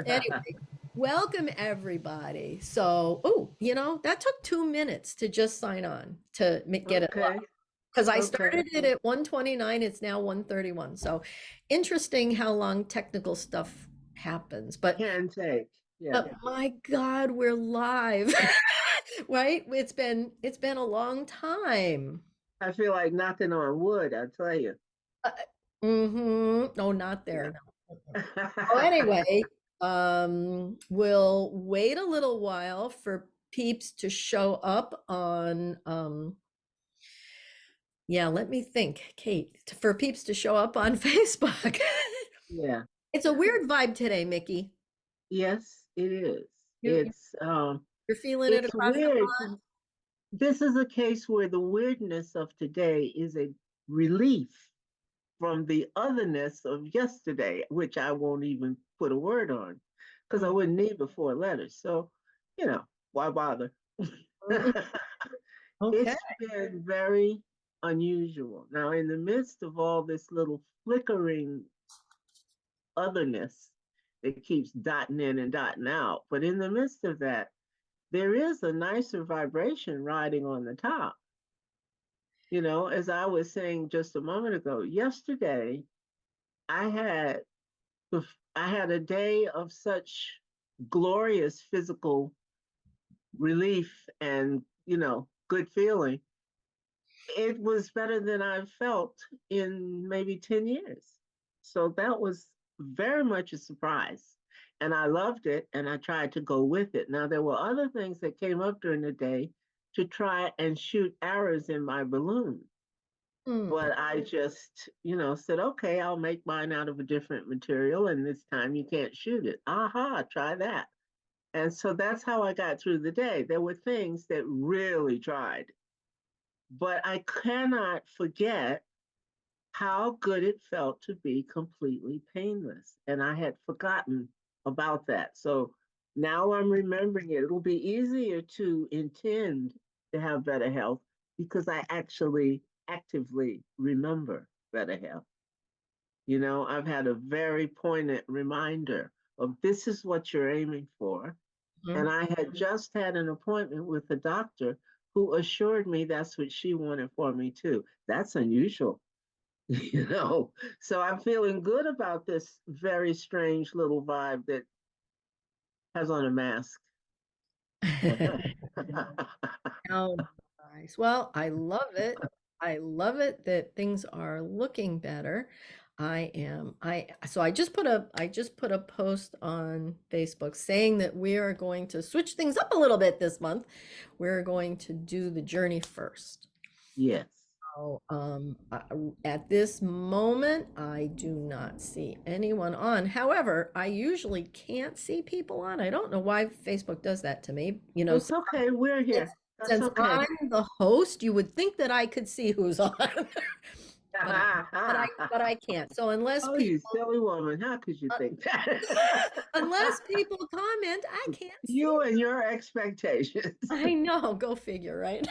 Anyway, welcome everybody. So, that took 2 minutes to just sign on to get it live Okay, because I okay. started it at 1:29. It's now 1:31. So, interesting how long technical stuff happens. Can take. Yeah. But my God, we're live, right? It's been a long time. I feel like knocking on wood, I tell you. Uh, No, not there. Yeah. No. Oh, anyway, we'll wait a little while for peeps to show up on, yeah, let me think, Kate, for peeps to show up on Facebook. Yeah. It's a weird vibe today, Mickey. Yes, it is. You, you're feeling it It's across the weird. pond? This is a case where the weirdness of today is a relief from the otherness of yesterday, which I won't even put a word on because I Mm, wouldn't need the four letters. So, why bother? mm, okay. It's been very unusual. Now, in the midst of all this little flickering otherness that keeps dotting in and dotting out, but in the midst of that, there is a nicer vibration riding on the top. As I was saying just a moment ago, yesterday I had I had a day of such glorious physical relief and good feeling. It was better than I've felt in maybe 10 years. So that was very much a surprise. And I loved it and I tried to go with it. Now, there were other things that came up during the day to try and shoot arrows in my balloon. Mm. But I just, said, okay, I'll make mine out of a different material. And this time you can't shoot it. Aha, try that. And so that's how I got through the day. There were things that really tried, but I cannot forget how good it felt to be completely painless. And I had forgotten about that. So now I'm remembering it. It'll be easier to intend to have better health because I actually actively remember better health. I've had a very poignant reminder of this is what you're aiming for. And Mhm. I had just had an appointment with a doctor who assured me that's what she wanted for me too. That's unusual, you know. So I'm feeling good about this very strange little vibe that has on a mask. Oh, nice. Well, I love it. I love it that things are looking better. So I just put a post on Facebook saying that we are going to switch things up a little bit this month. We're going to do the journey first. Yes. So, at this moment, I do not see anyone on. However, I usually can't see people on. I don't know why Facebook does that to me. It's okay. We're Since, here. That's since okay. I'm the host, you would think that I could see who's on, but but I can't. So Oh, you silly woman. How could you uh, think that? unless people comment, I can't see. You and your expectations. I know, go figure, right?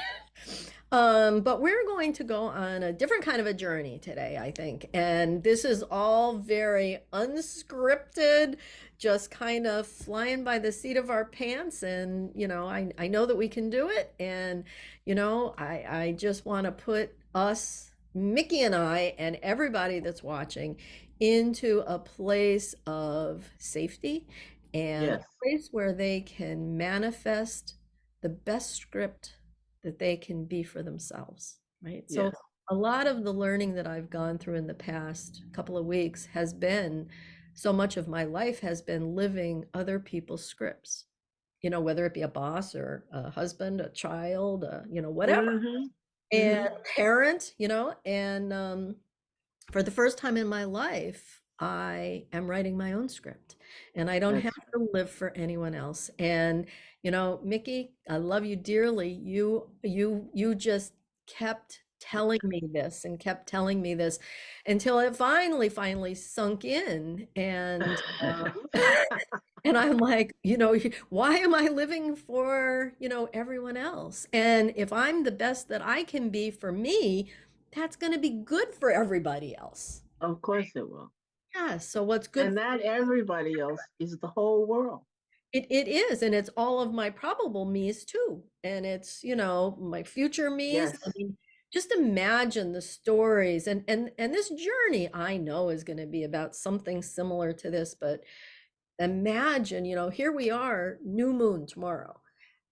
But we're going to go on a different kind of a journey today, I think. And this is all very unscripted, just kind of flying by the seat of our pants. And, I know that we can do it. And, I just want to put us, Mickey and I, and everybody that's watching into a place of safety and a Yes. place where they can manifest the best script that they can be for themselves, right? So Yes. a lot of the learning that I've gone through in the past couple of weeks has been so much of my life has been living other people's scripts, whether it be a boss or a husband, a child, whatever, Mm-hmm. and Mm-hmm. parent, and for the first time in my life, I am writing my own script and I don't have That's to live for anyone else. And, Mickey, I love you dearly. You just kept telling me this and kept telling me this until it finally sunk in. And, and I'm like, why am I living for, everyone else? And if I'm the best that I can be for me, that's going to be good for everybody else. of course it will. Yeah, so what's good And that everybody else is the whole world. it is, and it's all of my probable me's too. And it's, my future me's. I Yes. mean, just imagine the stories and this journey I know is going to be about something similar to this, but imagine, here we are, new moon tomorrow.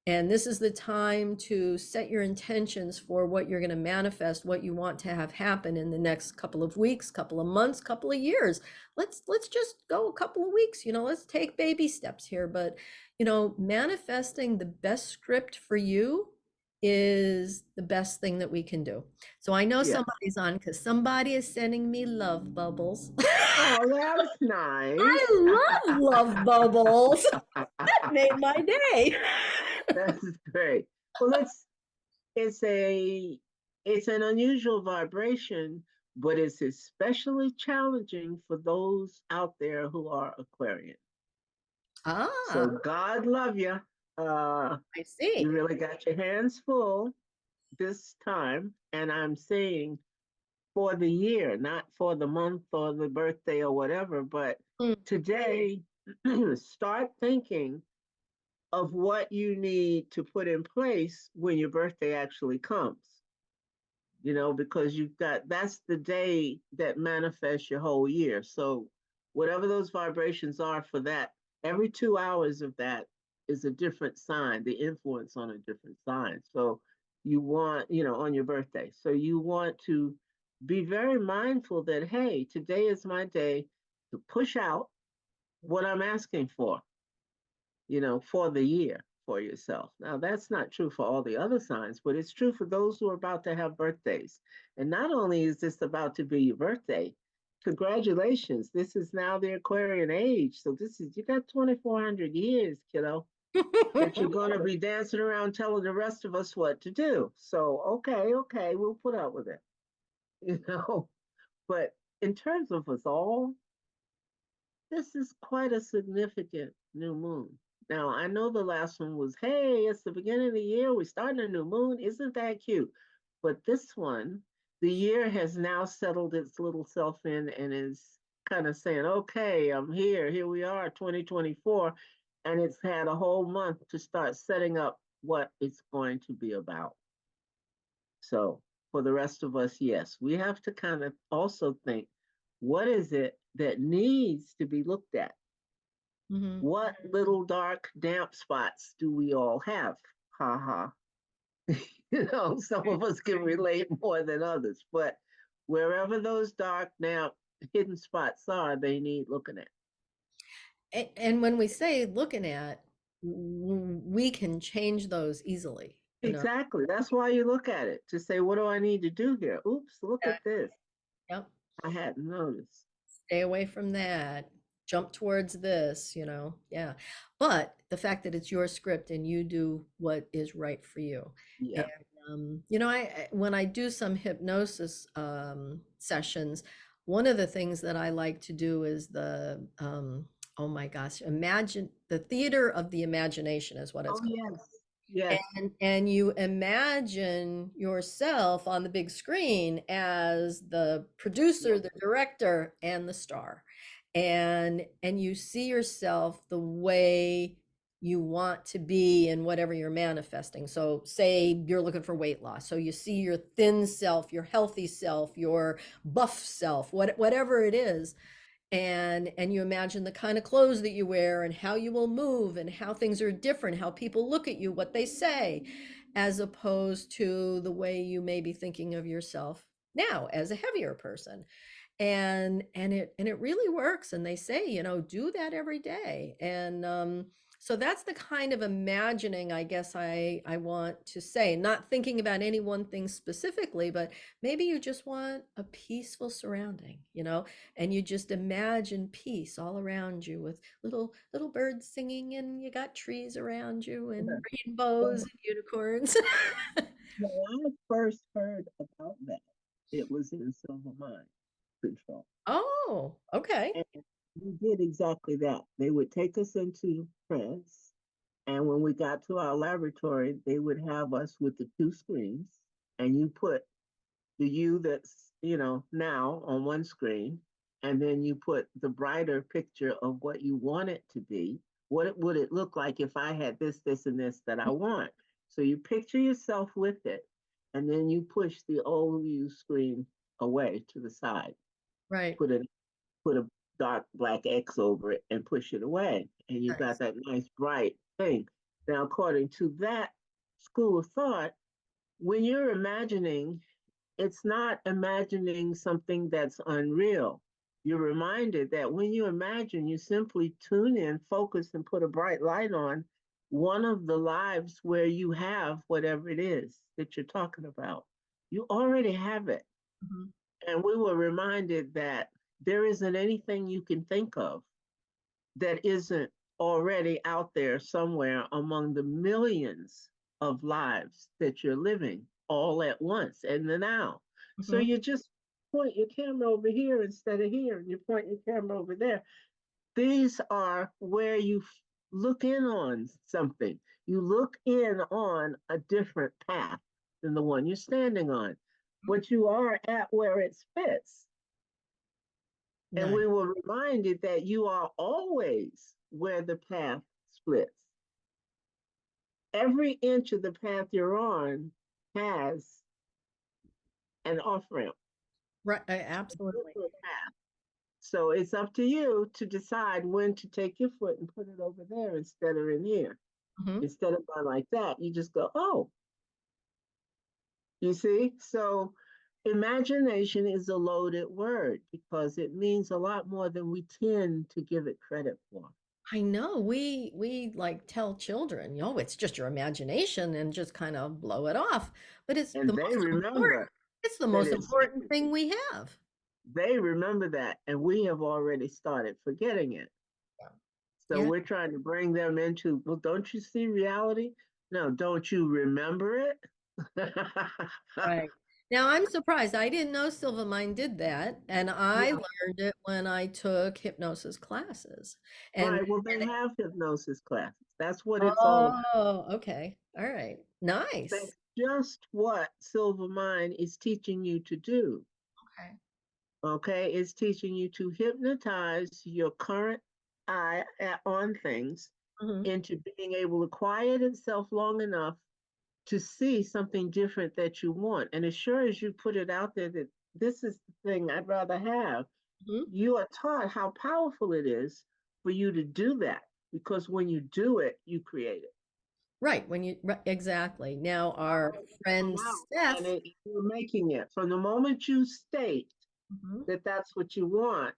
And this is the time to set your intentions for what you're going to manifest, what you want to have happen in the next couple of weeks, couple of months, couple of years. Let's just go a couple of weeks, let's take baby steps here, but manifesting the best script for you is the best thing that we can do. So I know Yes. somebody's on because somebody is sending me love bubbles. Oh, that's nice. I love love bubbles. That made my day. That's great. Well, it's a it's an unusual vibration, but it's especially challenging for those out there who are Aquarian. Ah, So God love you. Uh, I you see. really got your hands full this time, and I'm saying for the year, not for the month or the birthday or whatever, but Mm, today, start thinking of what you need to put in place when your birthday actually comes. Because you've got that's the day that manifests your whole year. So, whatever those vibrations are for that, every 2 hours of that is a different sign, the influence on a different sign. So, you want, on your birthday. So, you want to be very mindful that, hey, today is my day to push out what I'm asking for the year for yourself. Now, that's not true for all the other signs, but it's true for those who are about to have birthdays. And not only is this about to be your birthday, congratulations. This is now the Aquarian age. So you got 2,400 years, kiddo, that you're going to be dancing around telling the rest of us what to do. So, okay, we'll put up with it, you know. But in terms of us all, this is quite a significant new moon. Now, I know the last one was, hey, it's the beginning of the year. We're starting a new moon. Isn't that cute? But this one, the year has now settled its little self in and is kind of saying, okay, I'm here. Here we are, 2024. And it's had a whole month to start setting up what it's going to be about. So for the rest of us, yes, we have to kind of also think, what is it that needs to be looked at? Mhm. What little dark, damp spots do we all have? Ha ha. Some of us can relate more than others, but wherever those dark, damp, hidden spots are, they need looking at. And when we say looking at, we can change those easily, Exactly. That's why you look at it to say, what do I need to do here? Oops, look Yeah, at this. yep. I hadn't noticed. Stay away from that. Jump towards this, yeah. But the fact that it's your script and you do what is right for you. And Yeah. when I do some hypnosis sessions, one of the things that I like to do is oh my gosh, imagine the theater of the imagination is what it's Oh, called. yes. Yes. And you imagine yourself on the big screen as the producer, Yes. the director, and the star. And you see yourself the way you want to be in whatever you're manifesting. So say you're looking for weight loss. So you see your thin self, your healthy self, your buff self, whatever it is, and you imagine the kind of clothes that you wear and how you will move and how things are different, how people look at you, what they say, as opposed to the way you may be thinking of yourself now as a heavier person. And it really works, and they say, do that every day. And so that's the kind of imagining, I guess, I want to say, not thinking about any one thing specifically, but maybe you just want a peaceful surrounding, and you just imagine peace all around you with little birds singing, and you got trees around you and rainbows Well, and unicorns. when I first heard about that, it was in Silver Mine Control. Oh, okay. And we did exactly that. They would take us into trance, and when we got to our laboratory, they would have us with the two screens, and you put the you that's now on one screen, and then you put the brighter picture of what you want it to be. Would it look like if I had this, and this that I want? So you picture yourself with it, and then you push the old you screen away to the side. Right. Put a put a dark black X over it and push it away, and you got Nice. that nice bright thing. Now, according to that school of thought, when you're imagining, it's not imagining something that's unreal. You're reminded that when you imagine, you simply tune in, focus, and put a bright light on one of the lives where you have whatever it is that you're talking about. You already have it. Mhm. And we were reminded that there isn't anything you can think of that isn't already out there somewhere among the millions of lives that you're living all at once in the now. So Mhm. you just point your camera over here instead of here, and you point your camera over there. These are where you look in on something. You look in on a different path than the one you're standing on, but you are at where it fits. And Nice. we were reminded that you are always where the path splits. Every inch of the path you're on has an off ramp. Right. Absolutely. So it's up to you to decide when to take your foot and put it over there instead of in here. Mhm. Instead of going like that, you just go, oh, you see? So imagination is a loaded word because it means a lot more than we tend to give it credit for. I know we like tell children, it's just your imagination and just kind of blow it off. But And they remember it's the that most it's important thing we have. they remember that, and we have already started forgetting it. So Yeah. we're trying to bring them into, well, don't you see reality? No, don't you remember it? Right. Now I'm surprised. I didn't know Silvermine did that, and I Yeah, learned it when I took hypnosis classes. And right. Well, they have hypnosis classes. That's what it's all about. oh, okay. All right. That's Nice. just what Silver Mind is teaching you to do. Okay. Okay, it's teaching you to hypnotize your current eye on things Hmm. into being able to quiet itself long enough to see something different that you want. And as sure as you put it out there that this is the thing I'd rather have, Hmm. you are taught how powerful it is for you to do that. Because when you do it, you create it. Right. Exactly. Now our friend Come out and Seth. you're making it. From the moment you state Mhm. that that's what you want,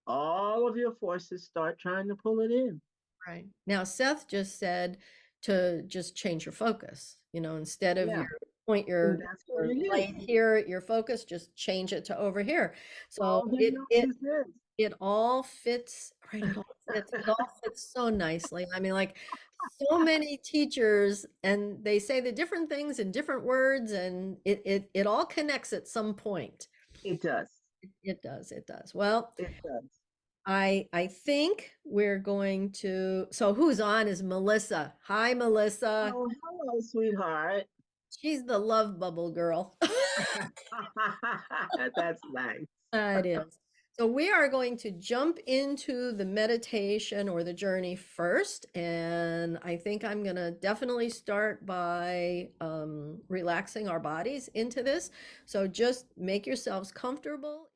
all of your forces start trying to pull it in. Right. Now, Seth just said to just change your focus, instead of Yeah, point and that's what your it is. light here at your focus, just change it to over here. So All it hypnosis is. it all fits, right? It all fits so nicely. I mean, like so many teachers, and they say the different things in different words, and it all connects at some point. It does. It does, it does. Well, It does. I think we're going to, so who's on is Melissa. Hi, Melissa. Oh, hello, sweetheart. She's the love bubble girl. That's nice. It is. So we are going to jump into the meditation or the journey first. And I think I'm going to definitely start by relaxing our bodies into this. So just make yourselves comfortable.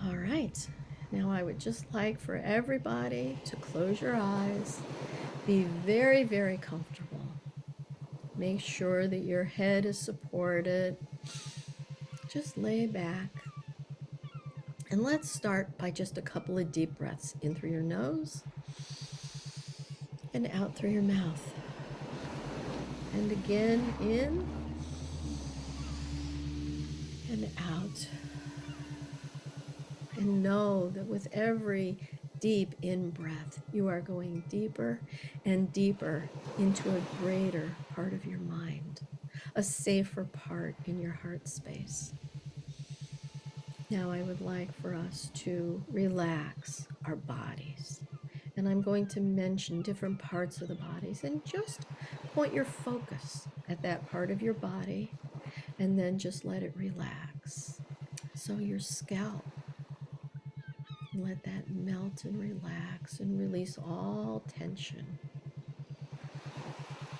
All right. Now I would just like for everybody to close your eyes. Be very, very comfortable. Make sure that your head is supported. Just lay back. And let's start by just a couple of deep breaths in through your nose and out through your mouth. And again, in and out. And know that with every deep in breath, you are going deeper and deeper into a greater part of your mind, a safer part in your heart space. Now, I would like for us to relax our bodies. And And I'm going to mention different parts of the bodies, and just point your focus at that part of your body, and then just let it relax. So your scalp, let that melt and relax and release all tension.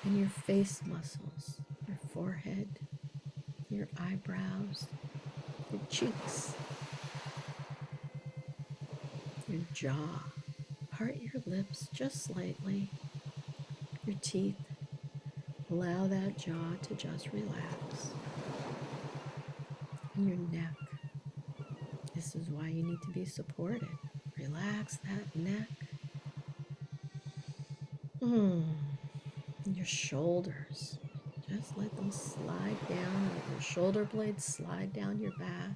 And your face muscles, your forehead, your eyebrows, your cheeks, your jaw. Part your lips just slightly. Your teeth. Allow that jaw to just relax. And your neck. This is why you need to be supported. Relax that neck. Your shoulders. Just let them slide down. Let your shoulder blades slide down your back.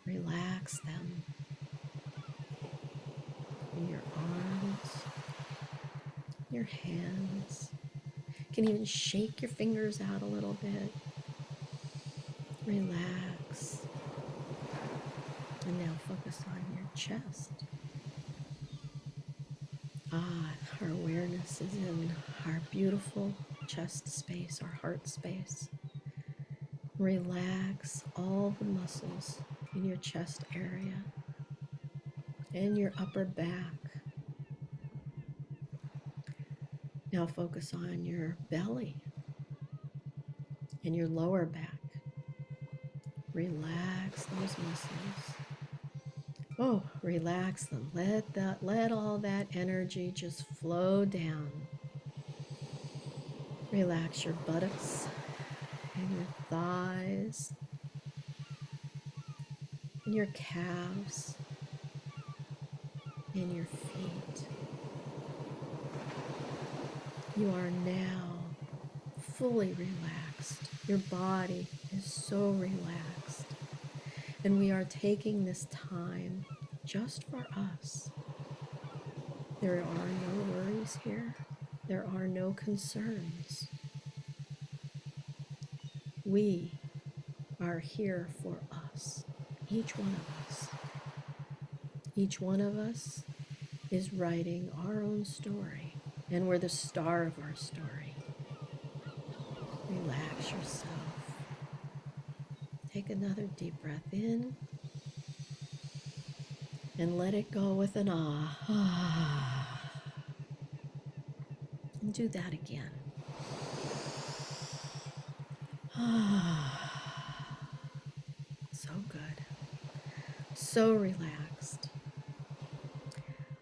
Relax them. And your arms. Your hands. You can even shake your fingers out a little bit. Relax. And now focus on your chest. Our awareness is in our beautiful chest space, our heart space. Relax all the muscles in your chest area and your upper back. Now focus on your belly and your lower back. Relax those muscles. Oh, relax them. Let all that energy just flow down. Relax your buttocks and your thighs and your calves and your feet. You are now fully relaxed. Your body is so relaxed. And we are taking this time just for us. There are no worries here. There are no concerns. We are here for us, each one of us. Each one of us is writing our own story, and we're the star of our story. Relax yourself. Take another deep breath in and let it go with an ah. And do that again. So good. So relaxed.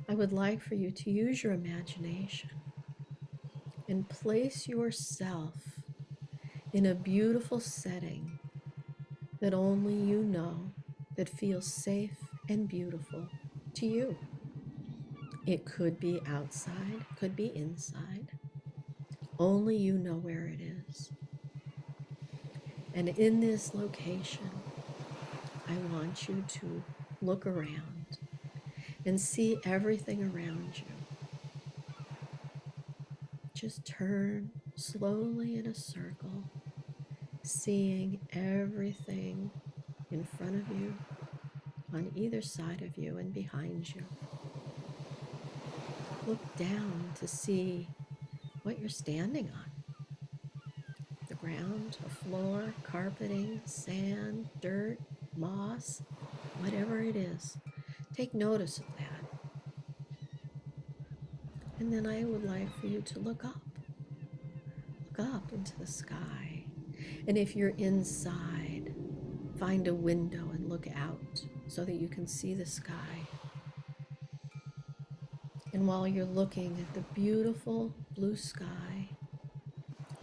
I would like for you to use your imagination and place yourself in a beautiful setting that only you know, that feels safe and beautiful to you. It could be outside, could be inside. Only you know where it is. And in this location, I want you to look around and see everything around you. Just turn slowly in a circle, seeing everything in front of you, on either side of you, and behind you. Look down to see what you're standing on. The ground, a floor, carpeting, sand, dirt, moss, whatever it is. Take notice of that. And then I would like for you to look up. Look up into the sky. And if you're inside, find a window and look out so that you can see the sky. And while you're looking at the beautiful blue sky,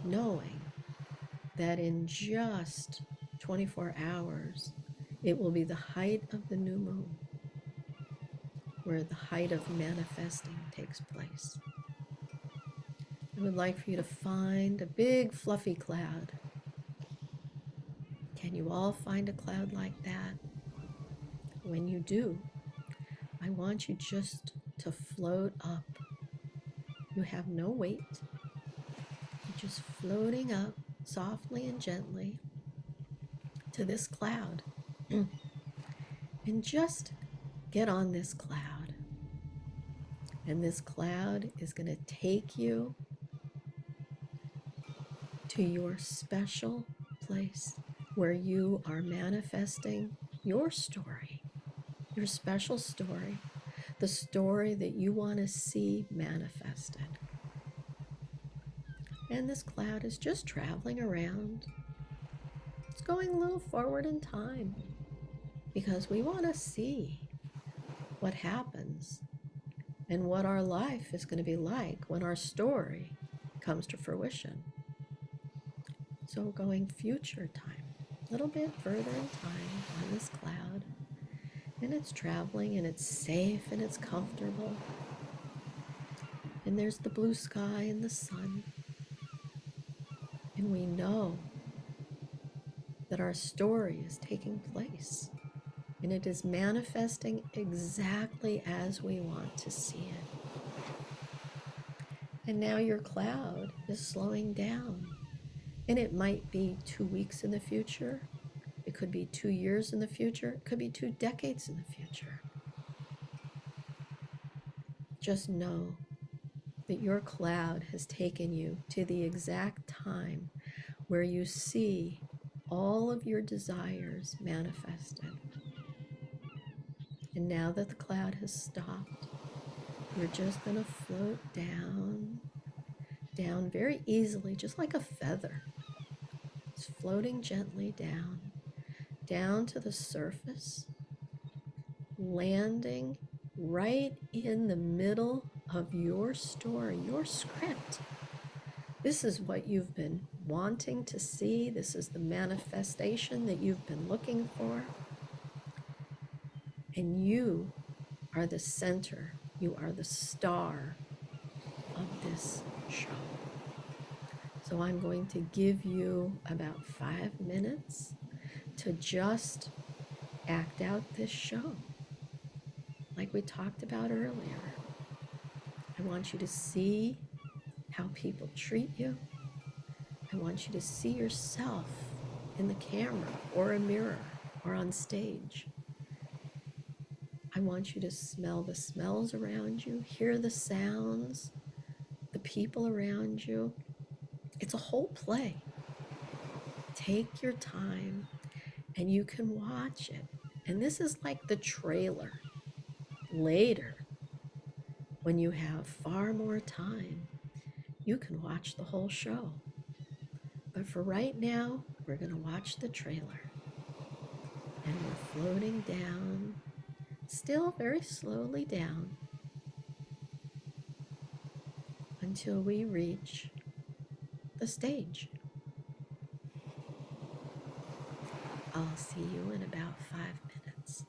knowing that in just 24 hours, it will be the height of the new moon, where the height of manifesting takes place. I would like for you to find a big fluffy cloud. Can you all find a cloud like that? When you do, I want you just to float up. You have no weight. You're just floating up softly and gently to this cloud. And just get on this cloud. And this cloud is going to take you to your special place where you are manifesting your story, your special story, the story that you want to see manifested. And this cloud is just traveling around. It's going a little forward in time because we want to see what happens and what our life is going to be like when our story comes to fruition. So going future time, a little bit further in time on this cloud, and it's traveling and it's safe and it's comfortable. And there's the blue sky and the sun. And we know that our story is taking place and it is manifesting exactly as we want to see it. And now your cloud is slowing down. And it might be 2 weeks in the future. It could be 2 years in the future. It could be 2 decades in the future. Just know that your cloud has taken you to the exact time where you see all of your desires manifested. And now that the cloud has stopped, you're just going to float down, down very easily, just like a feather. It's floating gently down, down to the surface, landing right in the middle of your story, your script. This is what you've been wanting to see. This is the manifestation that you've been looking for. And you are the center. You are the star of this show. So I'm going to give you about 5 minutes to just act out this show like we talked about earlier. I want you to see how people treat you. I want you to see yourself in the camera or a mirror or on stage. I want you to smell the smells around you, hear the sounds, the people around you. It's a whole play. Take your time and you can watch it. And this is like the trailer. Later, when you have far more time, you can watch the whole show. But for right now, we're going to watch the trailer. And we're floating down, still very slowly down, until we reach the stage. I'll see you in about 5 minutes.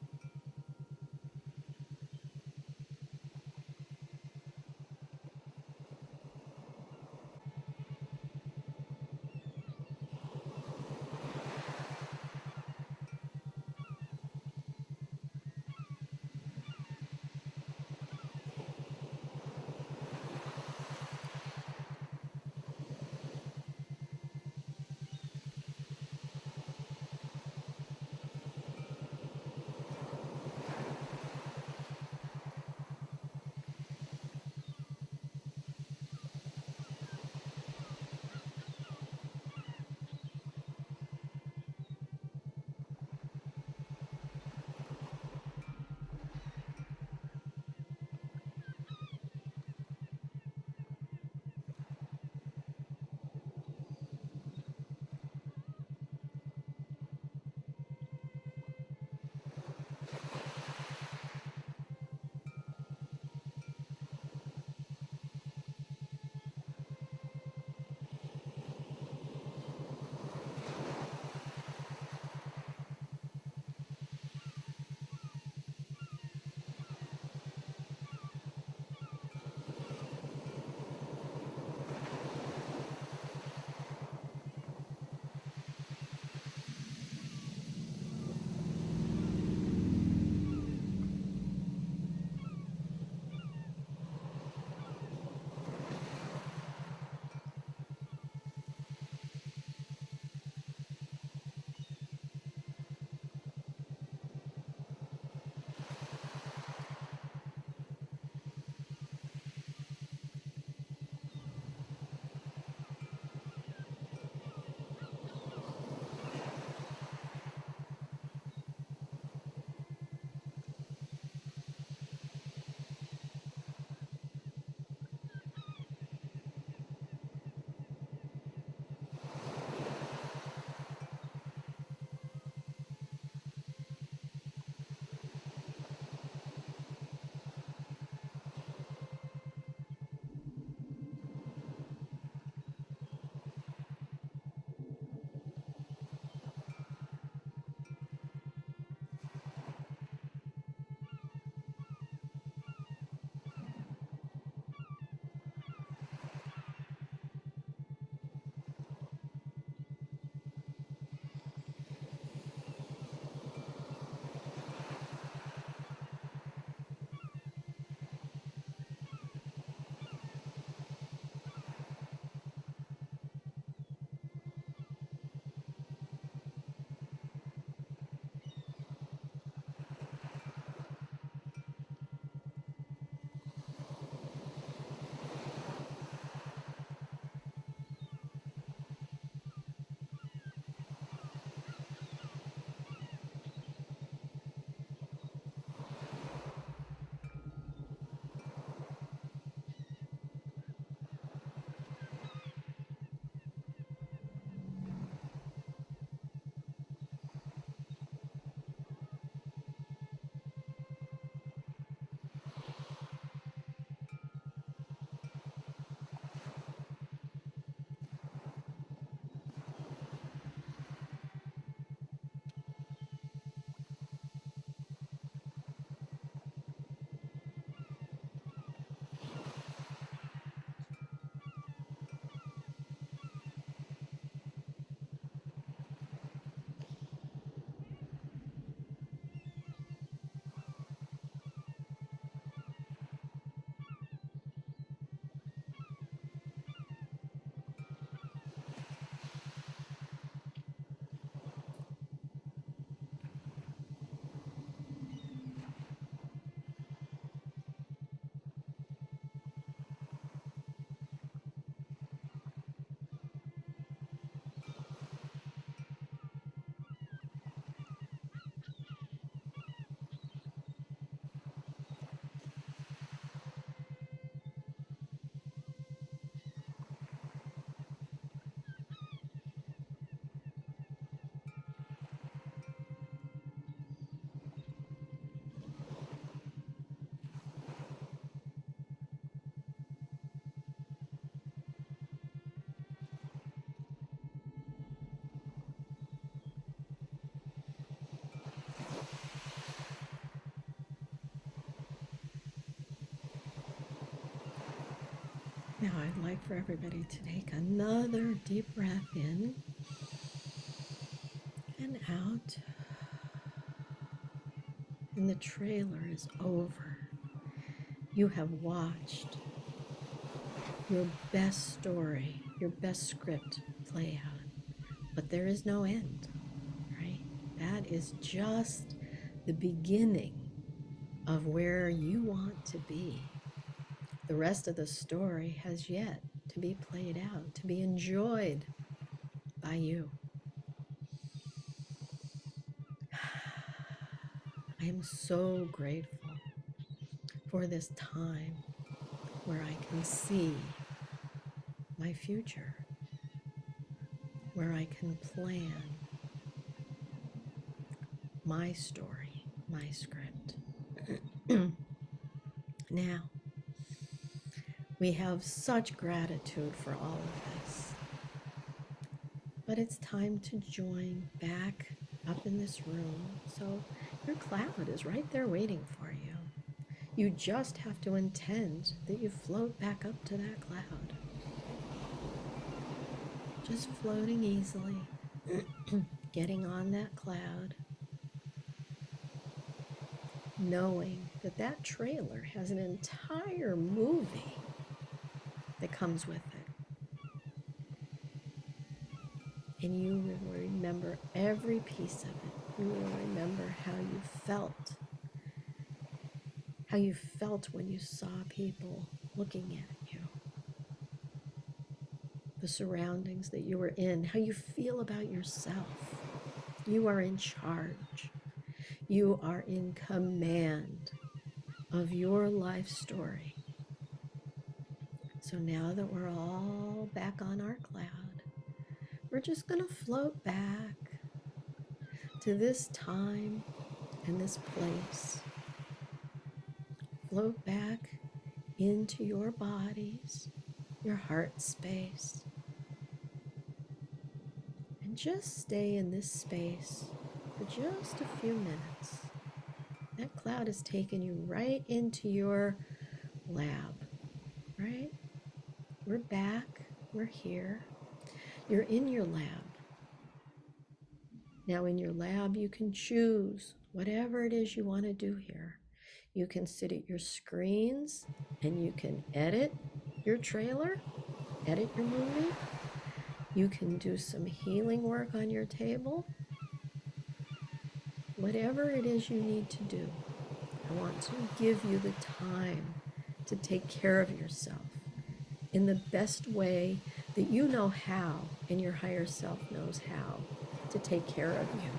Now I'd like for everybody to take another deep breath in and out. And the trailer is over. You have watched your best story, your best script play out. But there is no end, right? That is just the beginning of where you want to be. The rest of the story has yet to be played out, to be enjoyed by you. I am so grateful for this time where I can see my future, where I can plan my story, my script. Now, we have such gratitude for all of this, but it's time to join back up in this room. So your cloud is right there waiting for you. You just have to intend that you float back up to that cloud. Just floating easily, getting on that cloud, knowing that that trailer has an entire movie that comes with it. And you will remember every piece of it. You will remember how you felt when you saw people looking at you, the surroundings that you were in, how you feel about yourself. You are in charge. You are in command of your life story. So now that we're all back on our cloud, we're just going to float back to this time and this place. Float back into your bodies, your heart space, and just stay in this space for just a few minutes. That cloud has taken you right into your lab, right? We're back, we're here. You're in your lab. Now in your lab, you can choose whatever it is you want to do here. You can sit at your screens and you can edit your trailer, edit your movie. You can do some healing work on your table. Whatever it is you need to do, I want to give you the time to take care of yourself in the best way that you know how and your higher self knows how to take care of you.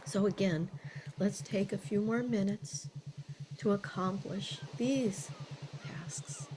So again, let's take a few more minutes to accomplish these tasks.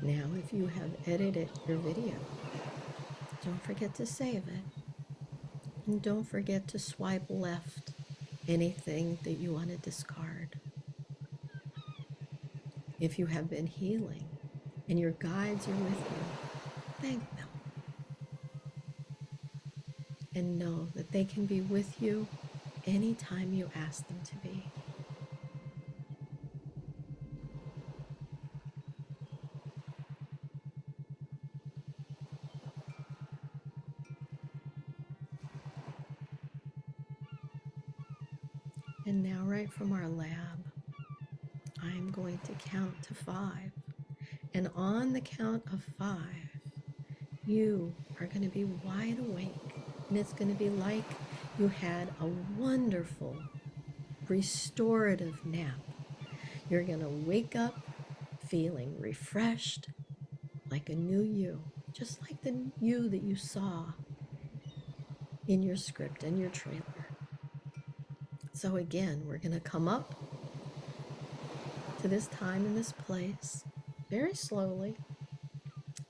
Now, if you have edited your video, don't forget to save it. And don't forget to swipe left anything that you want to discard. If you have been healing and your guides are with you, thank them. And know that they can be with you anytime you ask them to be. And now, right from our lab, I'm going to count to 5. And on the count of 5, you are going to be wide awake. And it's going to be like you had a wonderful, restorative nap. You're going to wake up feeling refreshed, like a new you, just like the you that you saw in your script and your trailer. So, again, we're going to come up to this time and this place very slowly.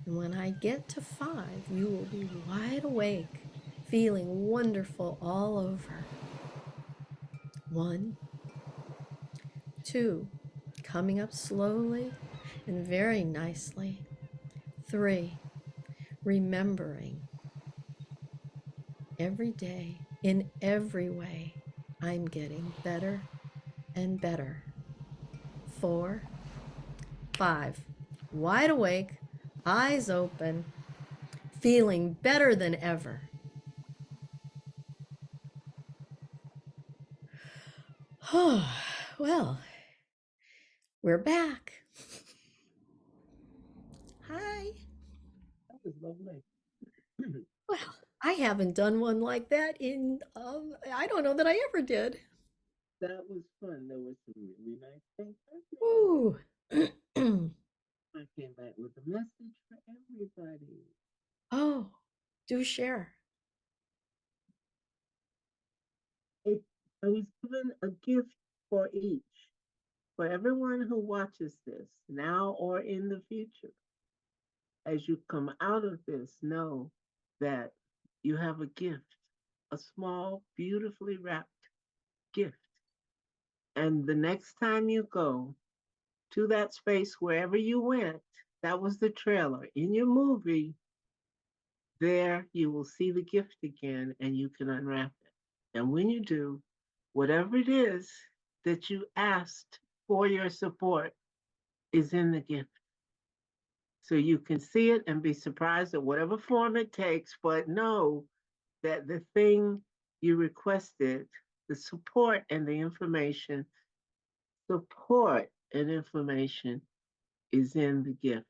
And when I get to 5, you will be wide awake, feeling wonderful all over. 1, 2, coming up slowly and very nicely. 3, remembering every day, in every way, I'm getting better and better. 4, 5, wide awake, eyes open, feeling better than ever. Oh, well, we're back. Hi. That was lovely. Well, I haven't done one like that I don't know that I ever did. That was fun. There was some really nice things happening. Ooh. I came back with a message for everybody. Oh, do share. It, I was given a gift for each, for everyone who watches this now or in the future. As you come out of this, know that you have a gift, a small, beautifully wrapped gift. And the next time you go to that space, wherever you went, that was the trailer. In your movie, there you will see the gift again and you can unwrap it. And when you do, whatever it is that you asked for your support is in the gift. So you can see it and be surprised at whatever form it takes, but know that the thing you requested, the support and information is in the gift.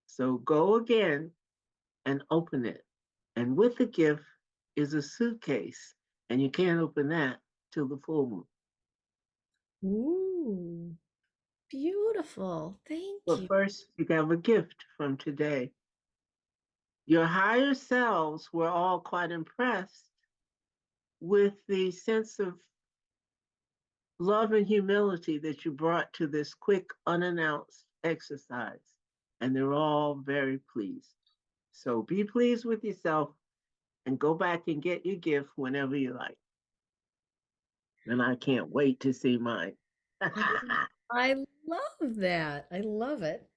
So go again and open it. And with the gift is a suitcase, and you can't open that till the full moon. Ooh, beautiful. Thank But you. first, you have a gift from today. Your higher selves were all quite impressed with the sense of love and humility that you brought to this quick, unannounced exercise. And they're all very pleased. So be pleased with yourself and go back and get your gift whenever you like. And I can't wait to see mine. I, I love that. I love it.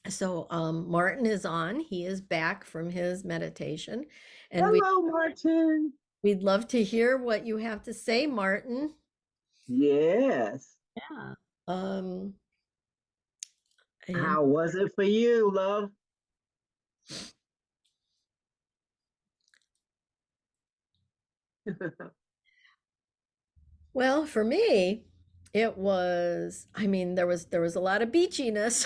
So, Martin is on. He is back from his meditation, and Hello, Martin. we'd love to hear what you have to say, Martin. Yes. Yeah. Um, and How was it for you, love? well, for me, it was, I mean, there was a lot of beachiness.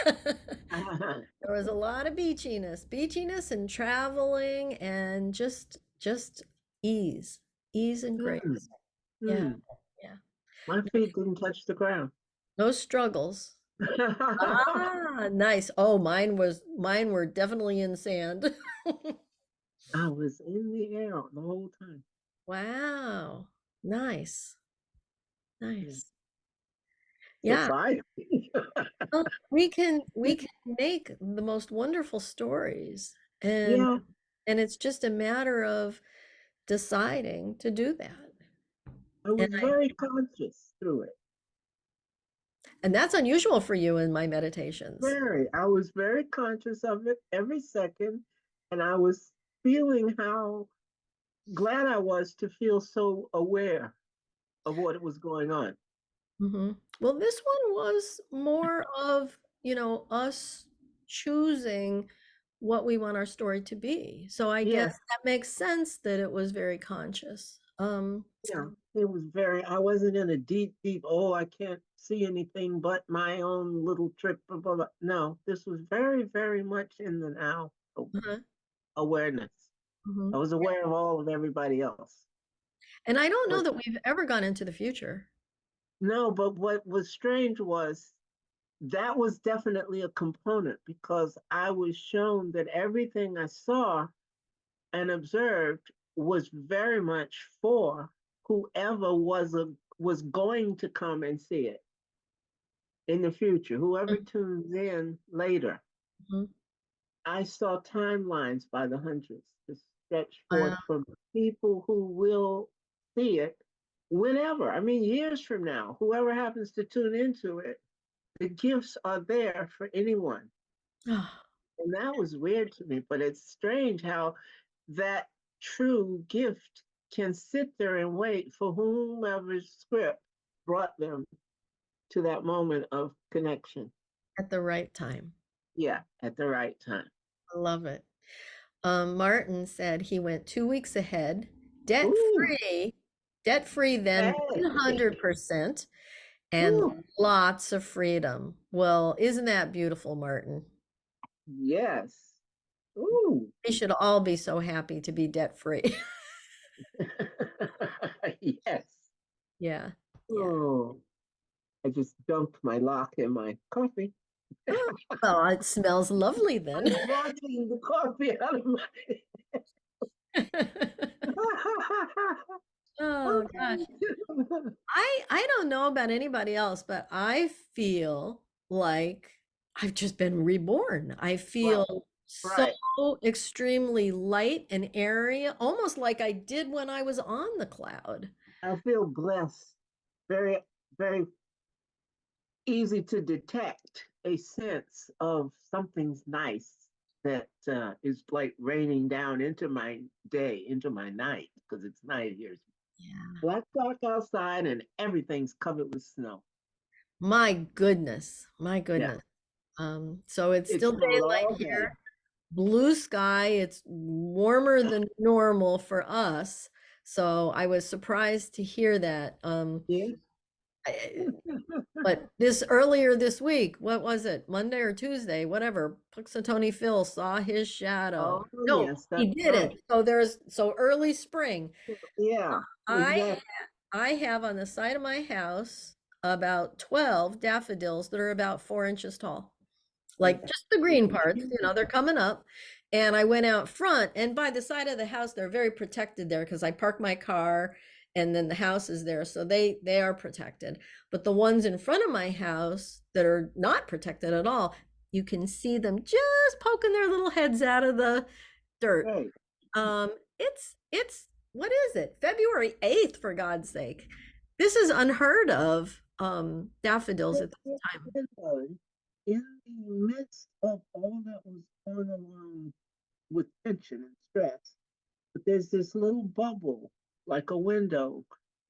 There was a lot of beachiness and traveling and just ease, ease and Hmm, grace. Yeah, hmm. yeah. My feet didn't touch the ground. No struggles. Ah, nice. Oh, mine were definitely in sand. I was in the air the whole time. Wow. Nice. Yeah. Nice. Yeah. Surprised. Well, we can make the most wonderful stories, and Yeah, it's just a matter of deciding to do that. I And was very conscious through it. that's unusual for you in my meditations. Very. I was very conscious of it every second. And I was feeling how glad I was to feel so aware of what was going on. Well, this one was more of, us choosing what we want our story to be. So I guess Yes, that makes sense that it was very conscious. Yeah, it was very, I wasn't in a deep, oh, I can't see anything but my own little trip. Blah, blah, blah. No, this was very much in the now Uh-huh. awareness. I Mhm. was aware of all of everybody else. And I don't know But that we've ever gone into the future. no, but what was strange was that was definitely a component because I was shown that everything I saw and observed was very much for whoever was going to come and see it in the future, whoever Mhm. tunes in later. Mhm. I saw timelines by the hundreds to stretch forth Wow. from people who will see it whenever. I mean, years from now, whoever happens to tune into it, the gifts are there for anyone. Oh, And that was weird to me, but it's strange how that true gift can sit there and wait for whomever's script brought them to that moment of connection. at the right time. Yeah, at the right time. I love it. Martin said he went 2 weeks ahead, debt Ooh, free, debt free, then hey, 100%, and ooh, lots of freedom. Well, isn't that beautiful, Martin? yes. Ooh, We should all be so happy to be debt free. yes. Yeah, yeah. Oh, I just dumped my lock in my coffee. Oh, well, it smells lovely then. I'm drinking the coffee out of my. Oh gosh. Okay. I don't know about anybody else, but I feel like I've just been reborn. I Right, feel so right. extremely light and airy, almost like I did when I was on the cloud. I feel blessed. Very, very easy to detect a sense of something's nice that is like raining down into my day, into my night, because it's night here. It's Yeah. black dark outside and everything's covered with snow. My goodness. My Yeah, goodness. So it's it still snowed daylight all day. here. Blue sky. It's warmer than normal for us. So I was surprised to hear that. Yeah. I, But this earlier this week, what was it? Monday or Tuesday, whatever. Puxatony Phil saw his shadow. Oh No, yes, he that's right. didn't. So there's early spring. Yeah, I exactly. I have on the side of my house about 12 daffodils that are about 4 inches tall, like It's, just the green it's parts, they're beautiful. coming up. And I went out front, and by the side of the house, they're very protected there because I park my car and then the house is there. So they are protected. But the ones in front of my house that are not protected at all, you can see them just poking their little heads out of the dirt. Right. It's what is it? February 8th, for God's sake. This is unheard of, daffodils at this time. In the midst of all that was going along with tension and stress, but there's this little bubble, like a window,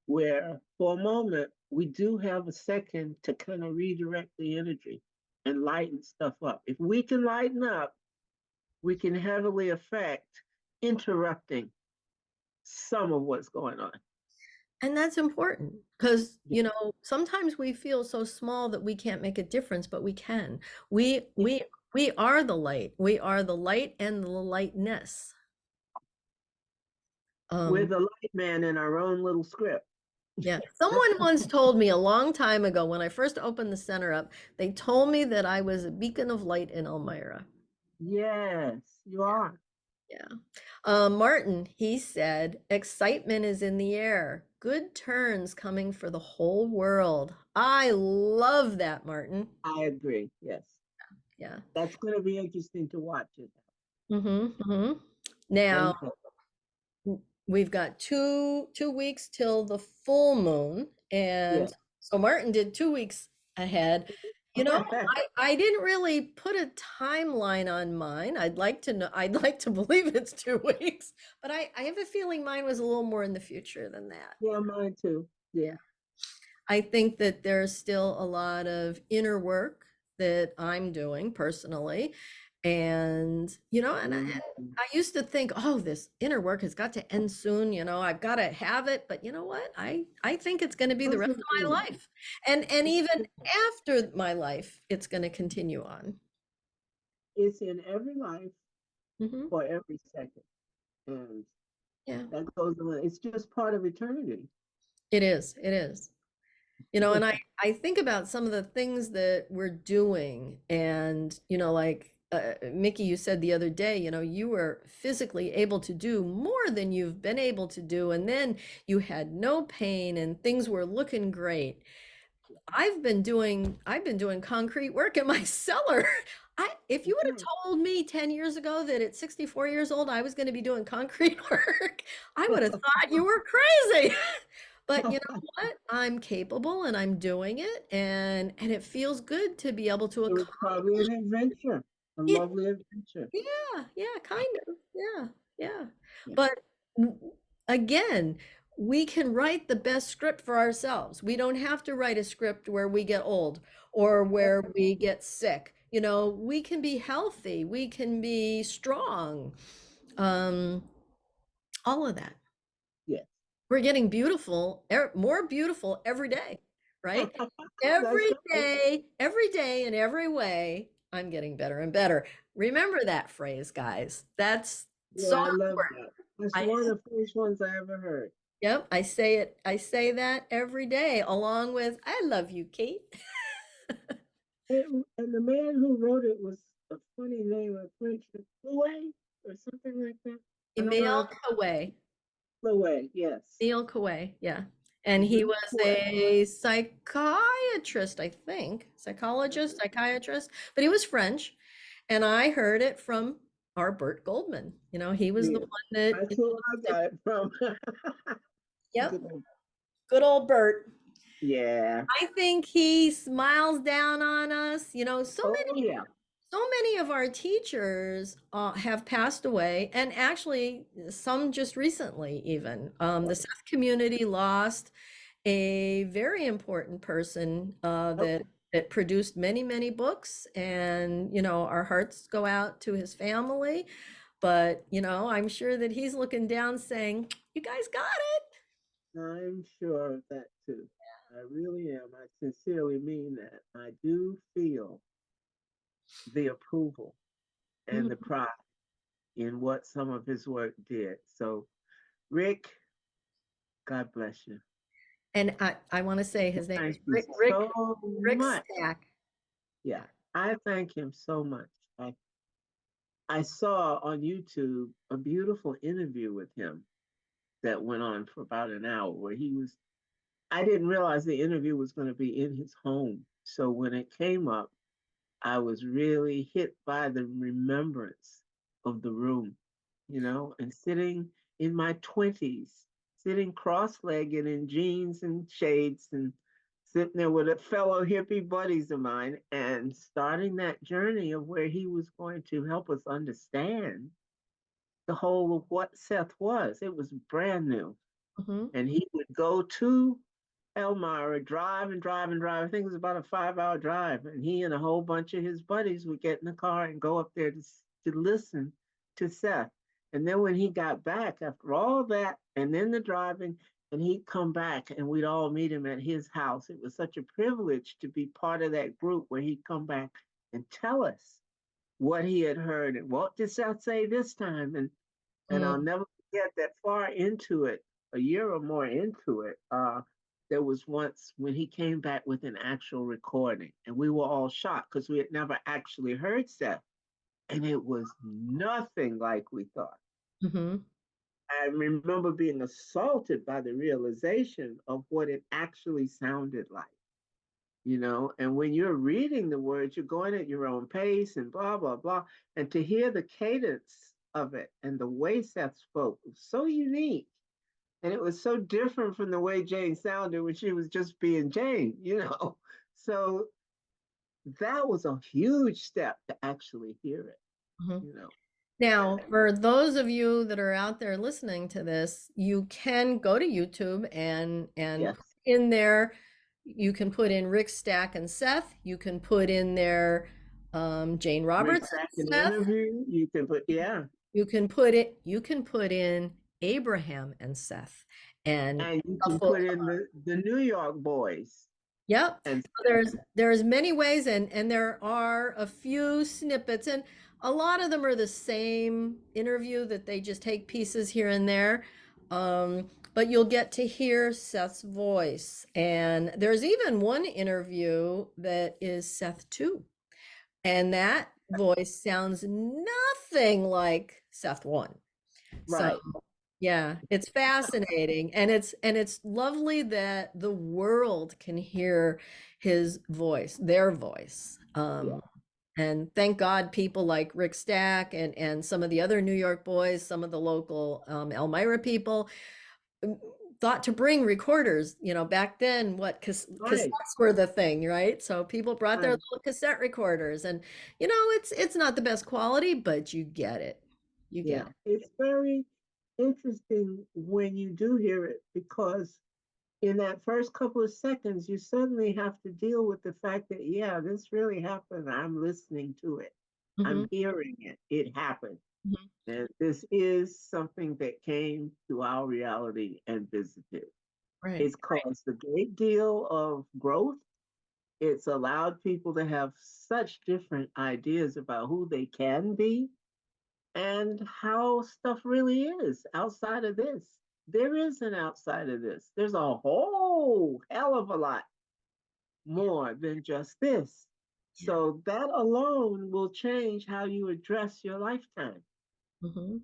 where for a moment we do have a second to kind of redirect the energy and lighten stuff up. If we can lighten up, we can heavily affect interrupting some of what's going on. And that's important because, sometimes we feel so small that we can't make a difference, but we can. We Yeah. we we are the light. We are the light and the lightness. We're Um, the light man in our own little script. yeah. Someone once told me a long time ago when I first opened the center up, they told me that I was a beacon of light in Elmira. Yes, you are. Yeah. Martin, he said, excitement is in the air. Good turns coming for the whole world. I love that, Martin. I agree. Yes. Yeah. That's going to be interesting to watch it. Hmm. Now, And we've got two weeks till the full moon, yeah. and so Martin did 2 weeks ahead. I didn't really put a timeline on mine. I'd like to know, I'd like to believe it's 2 weeks, but I have a feeling mine was a little more in the future than that. Yeah, mine too. Yeah. I think that there's still a lot of inner work that I'm doing personally. And, and Mhm. I used to think, oh, this inner work has got to end soon. I've got to have it. But you know what? I think it's going to be the rest of my Possibility. life. And even after my life, it's going to continue on. It's in every life Hmm. for every second. And Yeah, that goes on. It's just part of eternity. it is. It is. And I think about some of the things that we're doing, and like Mickey, you said the other day, you were physically able to do more than you've been able to do, and then you had no pain and things were looking great. I've been doing concrete work in my cellar. If you would Okay. have told me 10 years ago that at 64 years old I was going to be doing concrete work, I would have thought you were crazy. But you know what? I'm capable and I'm doing it, and it feels good to be able to It was probably accomplish an adventure, a it. lovely adventure. Yeah, kind of. Yeah, yeah. Yeah. But w- again, we can write the best script for ourselves. We don't have to write a script where we get old or where we get sick. We can be healthy, we can be strong. Um, all of that. Yes. We're getting beautiful, more beautiful every day, right? That's right. Every day in every way, I'm getting better and better. Remember that phrase, guys. That's so Yeah, I love important. that. That's I, one of the first ones I ever heard. yep, I say it. I say that every day, along with "I love you, Kate." And the man who wrote it was a funny name, a French Flouet or something like that. I don't know how Emile to Coué. Flouet, yes. Neil Coué, yeah. And he Mm-hmm. was a psychiatrist, I think, psychologist, psychiatrist, but he was French. And I heard it from our Bert Goldman. He was the Yeah. one that, That's who I got it from. yep, Good old- good old Bert. Yeah. I think he smiles down on us. Oh yeah. So many of our teachers have passed away, and actually some just recently even. The Right. Seth community lost a very important person Oh, that produced many, many books, and our hearts go out to his family. But I'm sure that he's looking down saying, "You guys got it." I'm sure of that too. I really am. I sincerely mean that. I do feel the approval and the Mhm. pride in what some of his work did. So, Rick, God bless you. And I want to say his name is Thank you Rick so Rick much. Stack. Yeah, I thank him so much. I saw on YouTube a beautiful interview with him that went on for about an hour where I didn't realize the interview was going to be in his home. So when it came up, I was really hit by the remembrance of the room, and sitting in my 20s, sitting cross legged in jeans and shades and sitting there with a fellow hippie buddies of mine and starting that journey of where he was going to help us understand the whole of what Seth was. It was brand new. Hmm. And he would go to Elmira, drive and drive and drive. I think it was about a 5 hour drive. And he and a whole bunch of his buddies would get in the car and go up there to listen to Seth. And then when he got back after all that, and then the driving, and he'd come back and we'd all meet him at his house. It was such a privilege to be part of that group where he'd come back and tell us what he had heard and what did Seth say this time. And I'll Mm. never forget that far into it, a year or more into it, there was once when he came back with an actual recording, and we were all shocked because we had never actually heard Seth, and it was nothing like we thought. Hmm. I remember being assaulted by the realization of what it actually sounded like, and when you're reading the words, you're going at your own pace and blah, blah, blah. And to hear the cadence of it and the way Seth spoke was so unique. And it was so different from the way Jane sounded when she was just being Jane. So that was a huge step to actually hear it, Hmm. you know. Now, for those of you that are out there listening to this, you can go to YouTube and put Yes. in there. You can put in Rick Stack and Seth. You can put in there Jane Rick Robertson, back in the Seth. interview, you can put, yeah. You can put in Abraham and Seth and And you can shuffle. put in the New York boys Yep. and So there's many ways, and there are a few snippets, and a lot of them are the same interview that they just take pieces here and there. But you'll get to hear Seth's voice. And there's even one interview that is Seth II. And that voice sounds nothing like Seth I. So right. yeah, it's fascinating, and it's lovely that the world can hear his voice, their voice. Yeah. And thank God people like Rick Stack and some of the other New York boys, some of the local Elmira people um, thought to bring recorders. You know, back then, what cassettes Right. were the thing, right? So people brought their Right. little cassette recorders, and you know, it's not the best quality, but you get it. You get Yeah. it. It's very interesting when you do hear it because in that first couple of seconds, you suddenly have to deal with the fact that, yeah, this really happened. I'm listening to it. I'm Mhm, hearing it. It happened. mhm. And this is something that came to our reality and visited. Right. It's caused a great deal of growth. It's allowed people to have such different ideas about who they can be and how stuff really is outside of this. There is an outside of this. There's a whole hell of a lot more than just this. Yeah. So that alone will change how you address your lifetime, Mhm.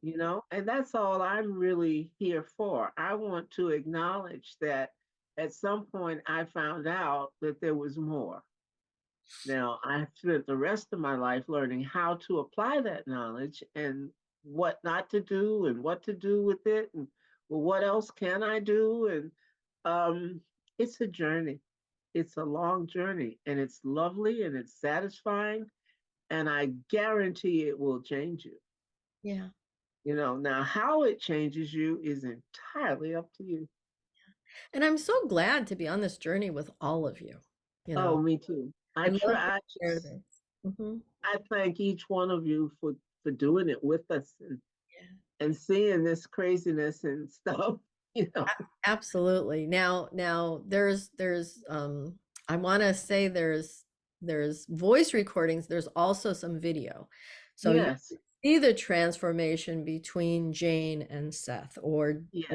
and that's all I'm really here for. I want to acknowledge that at some point I found out that there was more. Now, I've spent the rest of my life learning how to apply that knowledge and what not to do and what to do with it and well, what else can I do? And um, it's a journey. It's a long journey and it's lovely and it's satisfying. And I guarantee it will change you. Yeah. Now how it changes you is entirely up to you. And I'm so glad to be on this journey with all of you. You know, Oh, me too. I I love to try. share this. Hmm. I thank each one of you for doing it with us Yeah. and seeing this craziness and stuff. You know. Absolutely. Now there's I want to say there's voice recordings, there's also some video. So you Yes. see the transformation between Jane and Seth, or Yes.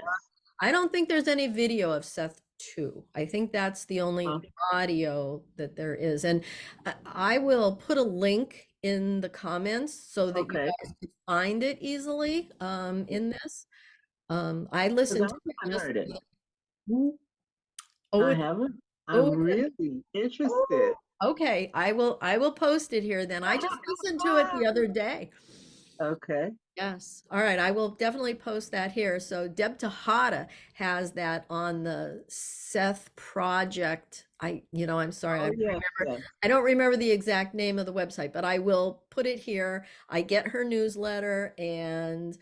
I don't think there's any video of Seth II. I think that's the only Uh, audio that there is. And I will put a link in the comments so that you okay. guys can find it easily in this. I Because listened to it I've not just heard it. oh I it's haven't. oh I'm it's really interested. oh, okay. I will post it here then. I just listened to it the other day. Okay. Yes. All right. I will definitely post that here. So Deb Tejada has that on the Seth Project. I'm sorry. Oh yes, yes. I don't remember the exact name of the website, but I will put it here. I get her newsletter, and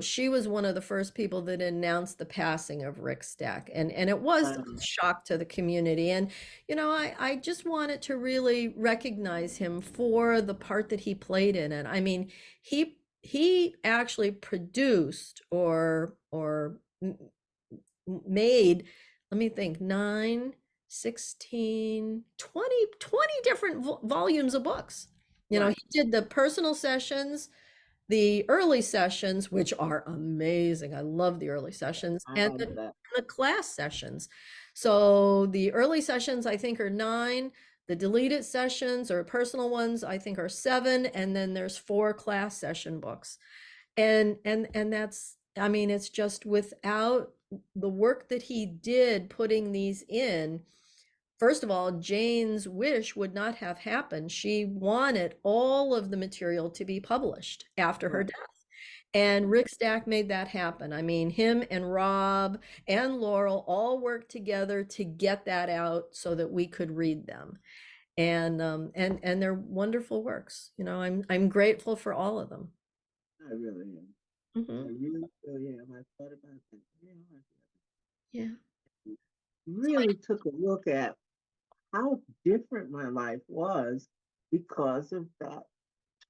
she was one of the first people that announced the passing of Rick Stack, and it was a Um, shock to the community. And I just wanted to really recognize him for the part that he played in it. I mean, he actually produced or made, let me think, 9, 16, 20 different volumes of books. He right. did the personal sessions, the early sessions, which are amazing. I love the early sessions, I and have that. the class sessions. So the early sessions, I think, are 9. The deleted sessions or personal ones, I think, are 7, and then there's 4 class session books. And that's, I mean, it's just without the work that he did putting these in. First of all, Jane's wish would not have happened. She wanted all of the material to be published after her Right. death. And Rick Stack made that happen. I mean, him and Rob and Laurel all worked together to get that out so that we could read them. And they're wonderful works. I'm grateful for all of them. I really am. I Hmm. really am. I thought about that. Yeah, Yeah. really took a look at how different my life was because of that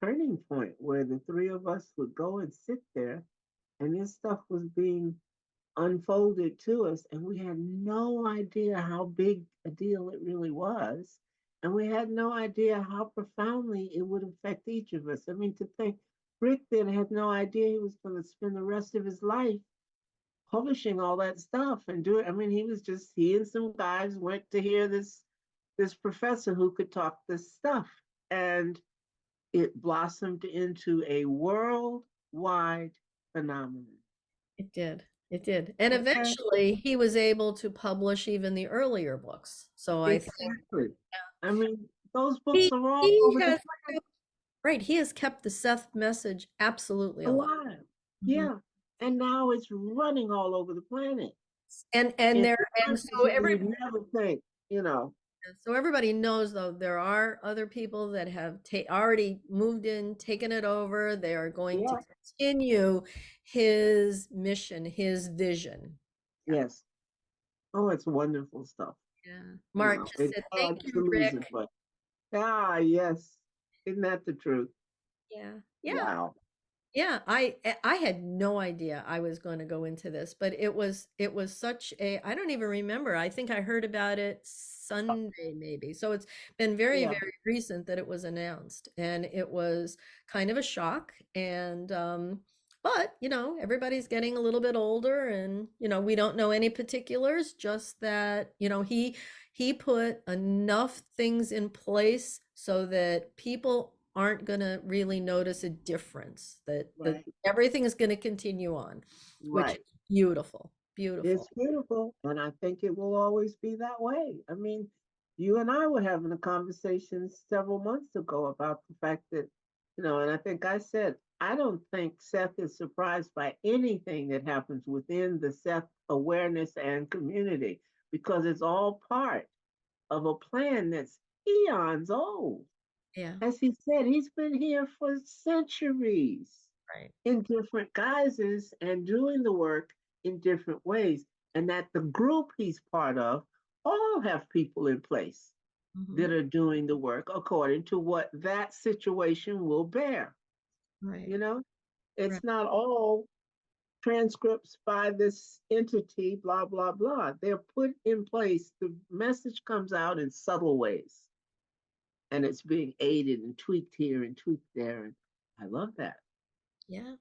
turning point where the three of us would go and sit there and this stuff was being unfolded to us, and we had no idea how big a deal it really was. And we had no idea how profoundly it would affect each of us. I mean, to think Rick then had no idea he was going to spend the rest of his life publishing all that stuff and do it. I mean, he was just, he and some guys went to hear this professor who could talk this stuff. And it blossomed into a worldwide phenomenon. It did. It did. And Okay. eventually he was able to publish even the earlier books. So I think Exactly. I mean, those books he are all he over the has place, kept, right, he has kept the Seth message absolutely alive. alive. Mhm. Yeah. And now it's running all over the planet And in there and places so where every you'd never think, you know. so everybody knows though there are other people that have already moved in, taken it over. They are going to Yeah. continue his mission, his vision. Yeah. Yes. Oh, it's wonderful stuff. Yeah. You Mark know, just it said, "Thank adds to you, lose it, Rick." but yes. Isn't that the truth? Yeah. Yeah. Wow. Yeah, I had no idea I was going to go into this, but it was such a I don't even remember. I think I heard about it Sunday maybe. So it's been very, Yeah. very recent that it was announced, and it was kind of a shock. And but everybody's getting a little bit older, and we don't know any particulars, just that he put enough things in place so that people aren't going to really notice a difference, that Right. everything is going to continue on, which Right. is beautiful, beautiful. It's beautiful, and I think it will always be that way. I mean, you and I were having a conversation several months ago about the fact that, and I think I said, I don't think Seth is surprised by anything that happens within the Seth awareness and community because it's all part of a plan that's eons old. Yeah, As he said, he's been here for centuries right. in different guises and doing the work in different ways. And that the group he's part of all have people in place Hmm. that are doing the work according to what that situation will bear. Right, You know, right. it's not all transcripts by this entity, blah, blah, blah. They're put in place. The message comes out in subtle ways and it's being aided and tweaked here and tweaked there. And I love that. Yeah.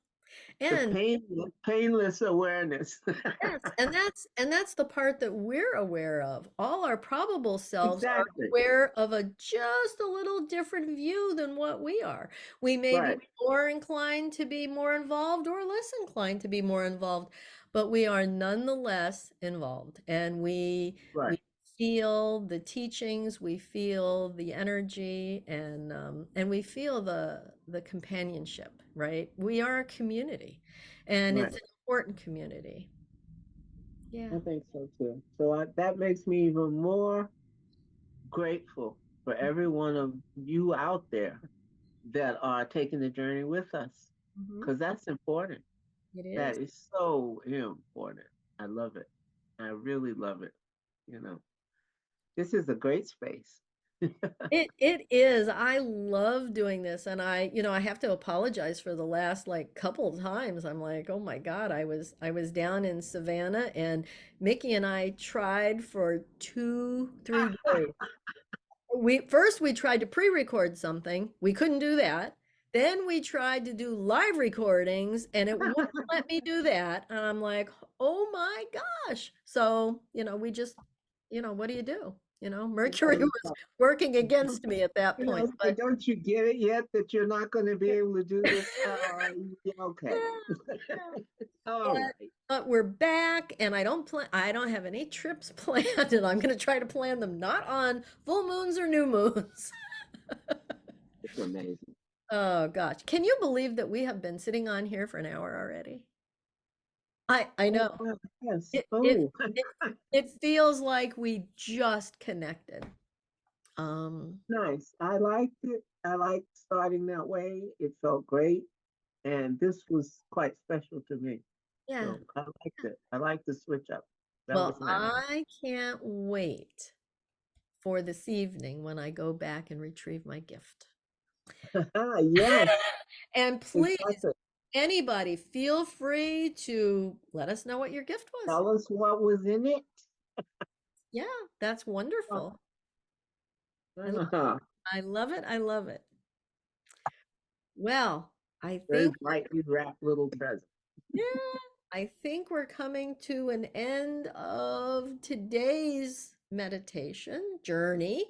The And painless awareness. yes, and that's the part that we're aware of. All our probable selves are Exactly. aware of a just a little different view than what we are. We may be Right. more inclined to be more involved or less inclined to be more involved, but we are nonetheless involved. And we Right. feel the teachings, we feel the energy, and we feel the companionship, right? We are a community, and Right. it's an important community. Yeah. I think so too. So that makes me even more grateful for every one of you out there that are taking the journey with us, Mhm. because that's important. It That is. is so important. I love it. I really love it. You know, this is a great space. It is. I love doing this, and I have to apologize for the last like couple times. I'm like, oh my God, I was down in Savannah, and Mickey and I tried for 2, 3 days. We tried to pre-record something. We couldn't do that. Then we tried to do live recordings, and it wouldn't let me do that. And I'm like, oh my gosh. So, we just, what do you do? Mercury was working against me at that point. It's like, But don't you get it yet that you're not going to be yeah, able to do this? Yeah, okay. yeah, All but right. but we're back, and I don't have any trips planned, and I'm gonna try to plan them not on full moons or new moons. It's amazing. Oh gosh. Can you believe that we have been sitting on here for an hour already? I Oh, know. wow. Yes. It it Oh, it it feels like we just connected. Um, nice. I liked it. I liked starting that way. It felt great. And this was quite special to me. yeah. So I liked it. I liked the switch up. That Well, was nice. I can't wait for this evening when I go back and retrieve my gift. Yes, And please, exactly. anybody, feel free to let us know what your gift was. Tell us what was in it. Yeah, that's wonderful. I, Uh-huh. I love it. I love it. Well, I Very think brightly wrapped little present. yeah, I think we're coming to an end of today's meditation journey.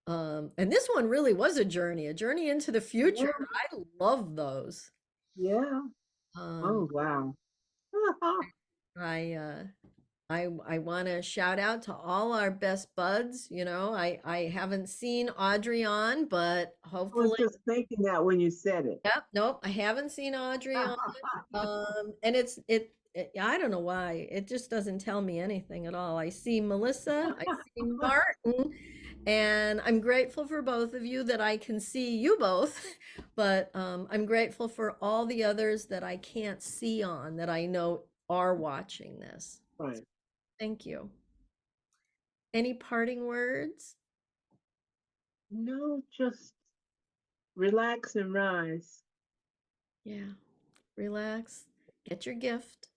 And this one really was a journey into the future. Yeah, I love those. yeah. Um, Oh, wow. I uh, I want to shout out to all our best buds. You know, I haven't seen Audrey on, but I was hopefully, just thinking that when you said it. yep, nope, I haven't seen Audrey on. And I don't know why. It just doesn't tell me anything at all. I see Melissa, I see Martin, and I'm grateful for both of you that I can see you both, but I'm grateful for all the others that I can't see on that I know are watching this. Right. Thank you. Any parting words? No, just relax and rise. Yeah. Relax, get your gift,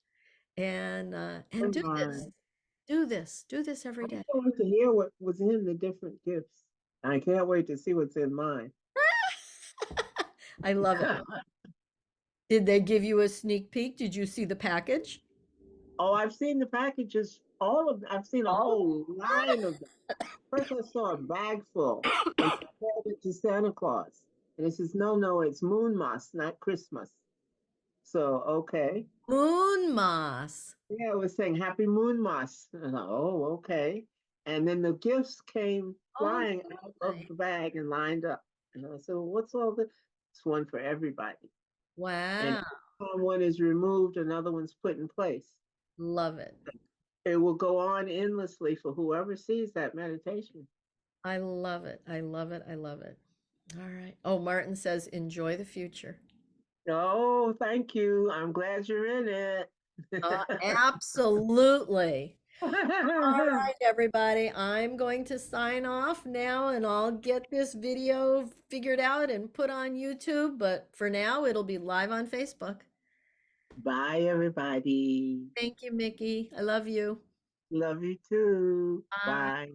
and And do this. rise. Do this. Do this I every day. can't wait to hear what was in the different gifts. I can't wait to see what's in mine. I love it. Did they give you a sneak peek? Did you see the package? Oh, I've seen the packages, all of them. I've seen a Oh, whole line of them. First, I saw a bag full and compared it to Santa Claus. And it says, no, no, it's moon moss, not Christmas. So, okay. moon moss. Yeah, it was saying Happy Moon Moss. I thought, oh, okay. And then the gifts came Oh, flying out of my. the bag and lined up. And I said, well, what's all this? It's one for everybody. And Wow. every time one is removed, another one's put in place. Love it. It will go on endlessly for whoever sees that meditation. I love it. I love it. I love it. All right. Oh, Martin says, enjoy the future. Oh, thank you. I'm glad you're in it. Absolutely. All right, everybody. I'm going to sign off now and I'll get this video figured out and put on YouTube. But for now, it'll be live on Facebook. Bye, everybody. Thank you, Mickey. I love you. Love you too. Bye. Bye.